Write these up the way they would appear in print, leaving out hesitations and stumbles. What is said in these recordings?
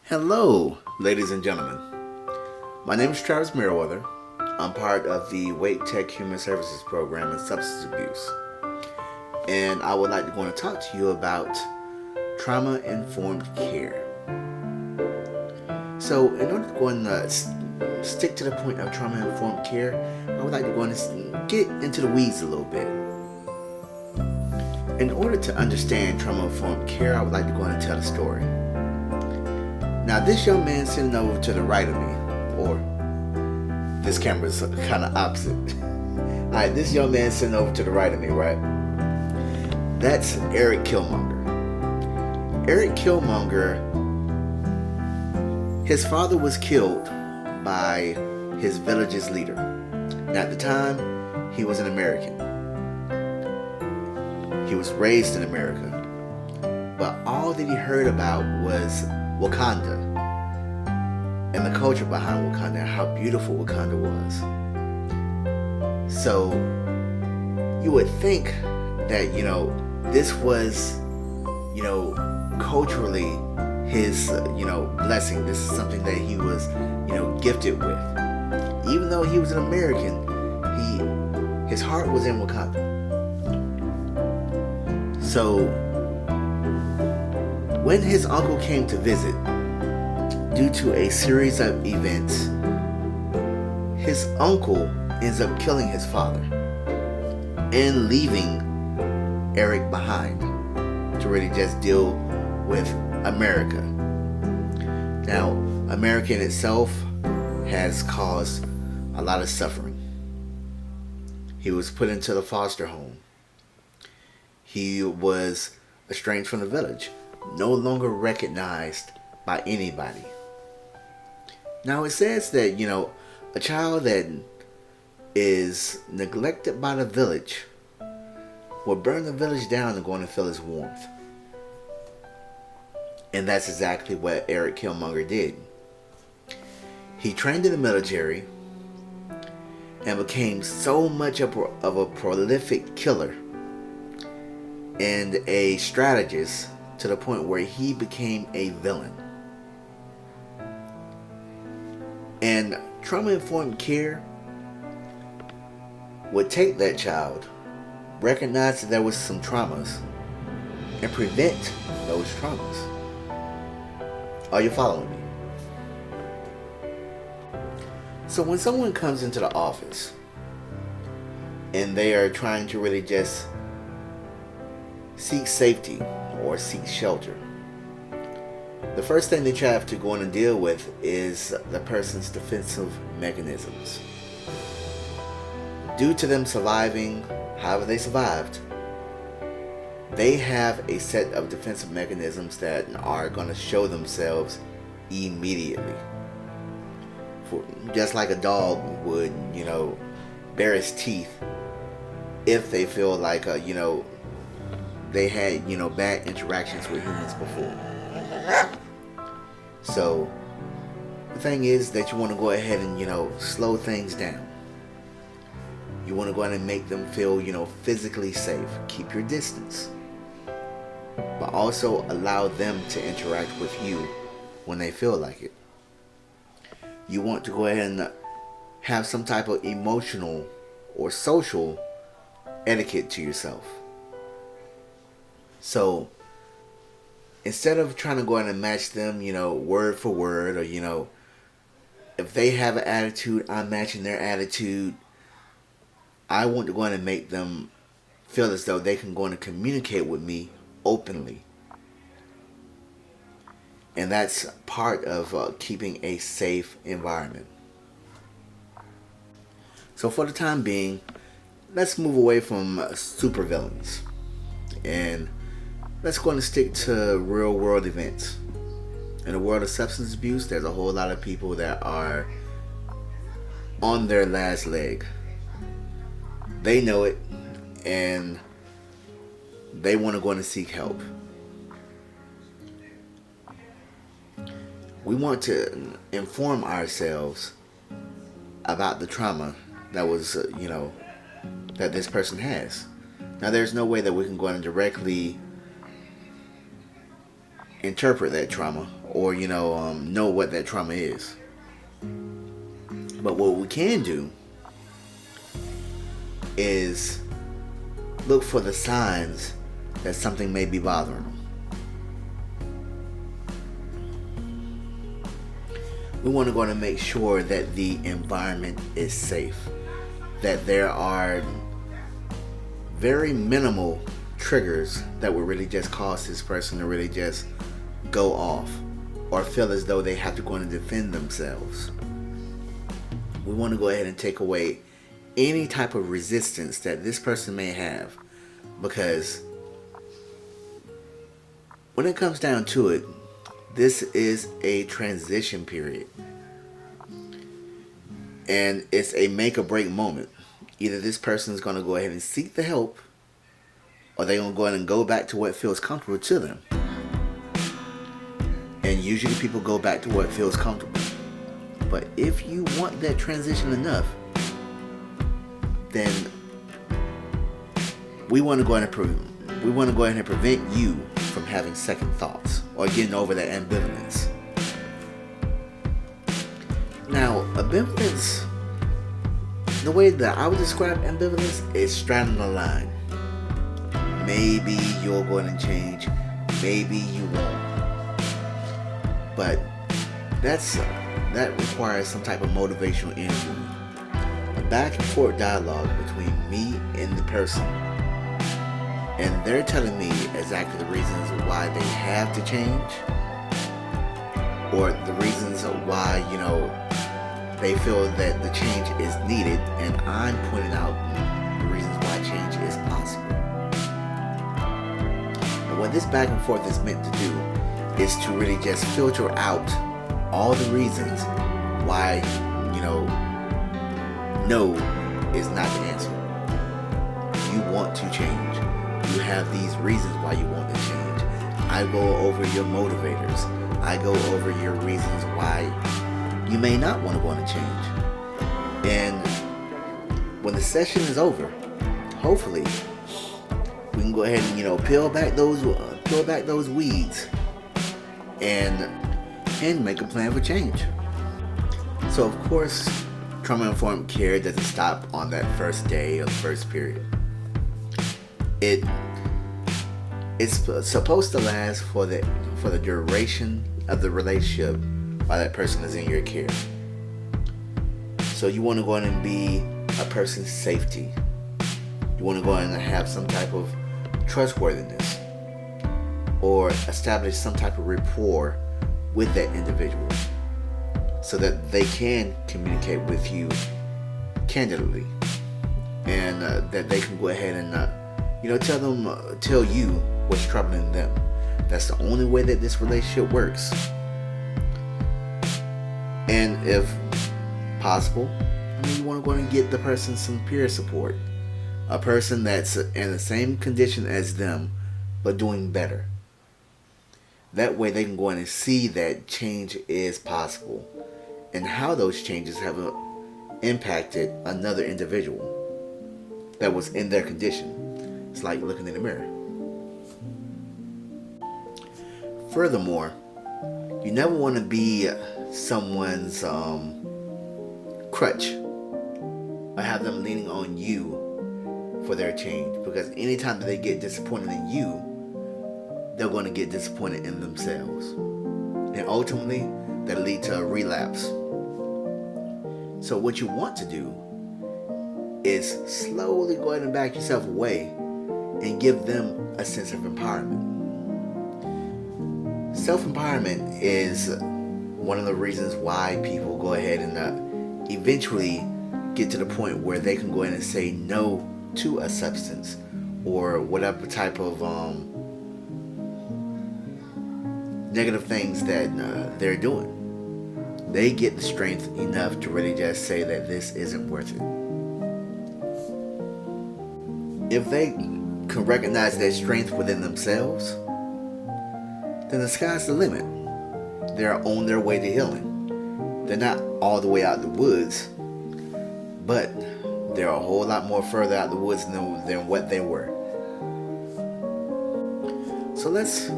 Hello, ladies and gentlemen. My name is Travis Merriweather. I'm part of the Wake Tech Human Services Program in Substance Abuse. And I would like to go and talk to you about trauma-informed care. So, in order to go and stick to the point of trauma-informed care, I would like to go and get into the weeds a little bit. In order to understand trauma-informed care, I would like to go and tell a story. Now, this young man sitting over to the right of me, or this camera's kind of opposite. Alright, this young man sitting over to the right of me, right? That's Eric Killmonger. Eric Killmonger, his father was killed by his village's leader. Now, at the time, he was an American. He was raised in America. But all that he heard about was Wakanda and the culture behind Wakanda, how beautiful Wakanda was. So you would think that, this was, culturally his, blessing. This is something that he was, gifted with. Even though he was an American, his heart was in Wakanda. So when his uncle came to visit, due to a series of events, his uncle ends up killing his father and leaving Eric behind to really just deal with America. Now, America in itself has caused a lot of suffering. He was put into the foster home. He was estranged from the village, no longer recognized by anybody. Now, it says that, a child that is neglected by the village will burn the village down and go and feel its warmth. And that's exactly what Eric Killmonger did. He trained in the military and became so much of a prolific killer and a strategist to the point where he became a villain. And trauma-informed care would take that child, recognize that there was some traumas, and prevent those traumas. Are you following me? So when someone comes into the office and they are trying to really just seek safety or seek shelter, the first thing that you have to go in and deal with is the person's defensive mechanisms. Due to them surviving however they survived, they have a set of defensive mechanisms that are going to show themselves immediately. Just like a dog would, bare its teeth if they feel like, they had, bad interactions with humans before. So the thing is that you want to go ahead and, slow things down. You want to go ahead and make them feel, physically safe. Keep your distance. But also allow them to interact with you when they feel like it. You want to go ahead and have some type of emotional or social etiquette to yourself. So instead of trying to go ahead and match them, word for word, or, if they have an attitude, I'm matching their attitude. I want to go ahead and make them feel as though they can go and communicate with me openly. And that's part of keeping a safe environment. So for the time being, let's move away from supervillains. And let's go and stick to real world events. In the world of substance abuse, there's a whole lot of people that are on their last leg. They know it, and they want to go and seek help. We want to inform ourselves about the trauma that was, that this person has. Now, there's no way that we can go and directly interpret that trauma or know what that trauma is. But what we can do is look for the signs that something may be bothering them. We want to go and make sure that the environment is safe, that there are very minimal triggers that will really just cause this person to really just go off or feel as though they have to go and defend themselves. We want to go ahead and take away any type of resistance that this person may have, because when it comes down to it, this is a transition period, and it's a make or break moment. Either this person is going to go ahead and seek the help, or they're going to go ahead and go back to what feels comfortable to them. And usually people go back to what feels comfortable. But if you want that transition enough, then we want to go ahead and prevent you from having second thoughts or getting over that ambivalence. Now, ambivalence, the way that I would describe ambivalence is straddling the line. Maybe you'll go ahead and change, maybe you won't. But that requires some type of motivational interview. A back and forth dialogue between me and the person. And they're telling me exactly the reasons why they have to change, or the reasons why, they feel that the change is needed, and I'm pointing out the reasons why change is possible. And what this back and forth is meant to do is to really just filter out all the reasons why, no is not the answer. You want to change. You have these reasons why you want to change. I go over your motivators. I go over your reasons why you may not want to go on a change. And when the session is over, hopefully we can go ahead and peel back those weeds and make a plan for change. So of course, trauma-informed care doesn't stop on that first day or the first period. It's supposed to last for the duration of the relationship while that person is in your care. So you want to go in and be a person's safety. You want to go in and have some type of trustworthiness or establish some type of rapport with that individual so that they can communicate with you candidly, and that they can go ahead and tell you what's troubling them. That's the only way that this relationship works. And if possible, you want to go and get the person some peer support, a person that's in the same condition as them but doing better. That way they can go in and see that change is possible and how those changes have impacted another individual that was in their condition. It's like looking in the mirror. Furthermore, you never want to be someone's crutch or have them leaning on you for their change, because anytime that they get disappointed in you, they're going to get disappointed in themselves, and ultimately that'll lead to a relapse. So what you want to do is slowly go ahead and back yourself away and give them a sense of empowerment. Self-empowerment is one of the reasons why people go ahead and eventually get to the point where they can go in and say no to a substance or whatever type of negative things that they're doing. They get the strength enough to really just say that this isn't worth it. If they can recognize their strength within themselves, then the sky's the limit. They're on their way to healing. They're not all the way out the woods, but they're a whole lot more further out the woods than what they were. So let's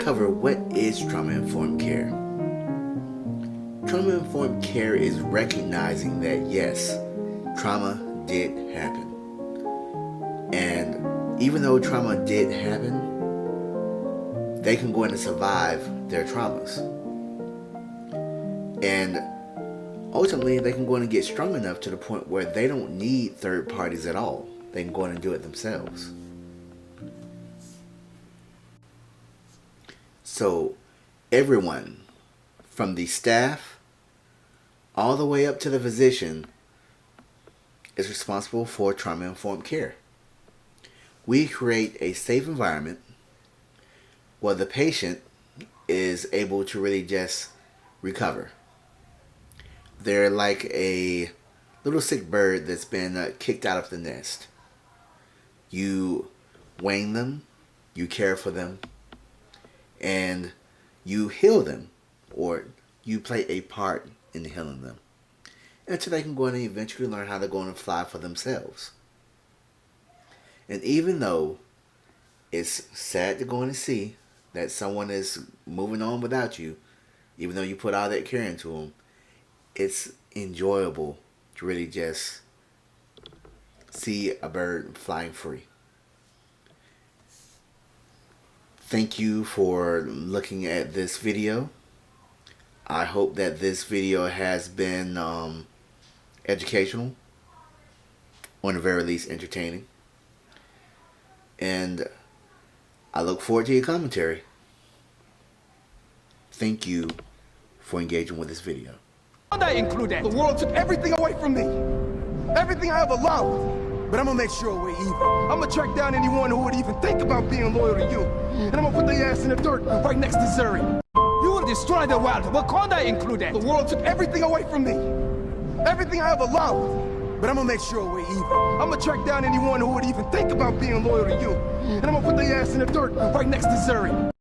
cover what is trauma-informed care. Trauma-informed care is recognizing that yes, trauma did happen. And even though trauma did happen, they can go in and survive their traumas. And ultimately, they can go in and get strong enough to the point where they don't need third parties at all. They can go in and do it themselves. So everyone, from the staff all the way up to the physician, is responsible for trauma-informed care. We create a safe environment where the patient is able to really just recover. They're like a little sick bird that's been kicked out of the nest. You wean them, you care for them, and you heal them, or you play a part in healing them, until they can go in and eventually learn how to go and fly for themselves. And even though it's sad to go in and see that someone is moving on without you, even though you put all that care into them, it's enjoyable to really just see a bird flying free. Thank you for looking at this video. I hope that this video has been educational, or at the very least entertaining. And I look forward to your commentary. Thank you for engaging with this video. That included. The world took everything away from me. Everything I ever loved. But I'm gonna make sure we're even. I'm gonna track down anyone who would even think about being loyal to you. And I'm gonna put their ass in the dirt right next to Zuri. You will destroy the world, Wakanda included. The world took everything away from me. Everything I ever loved. But I'm gonna make sure we're even. I'm gonna track down anyone who would even think about being loyal to you. And I'm gonna put their ass in the dirt right next to Zuri.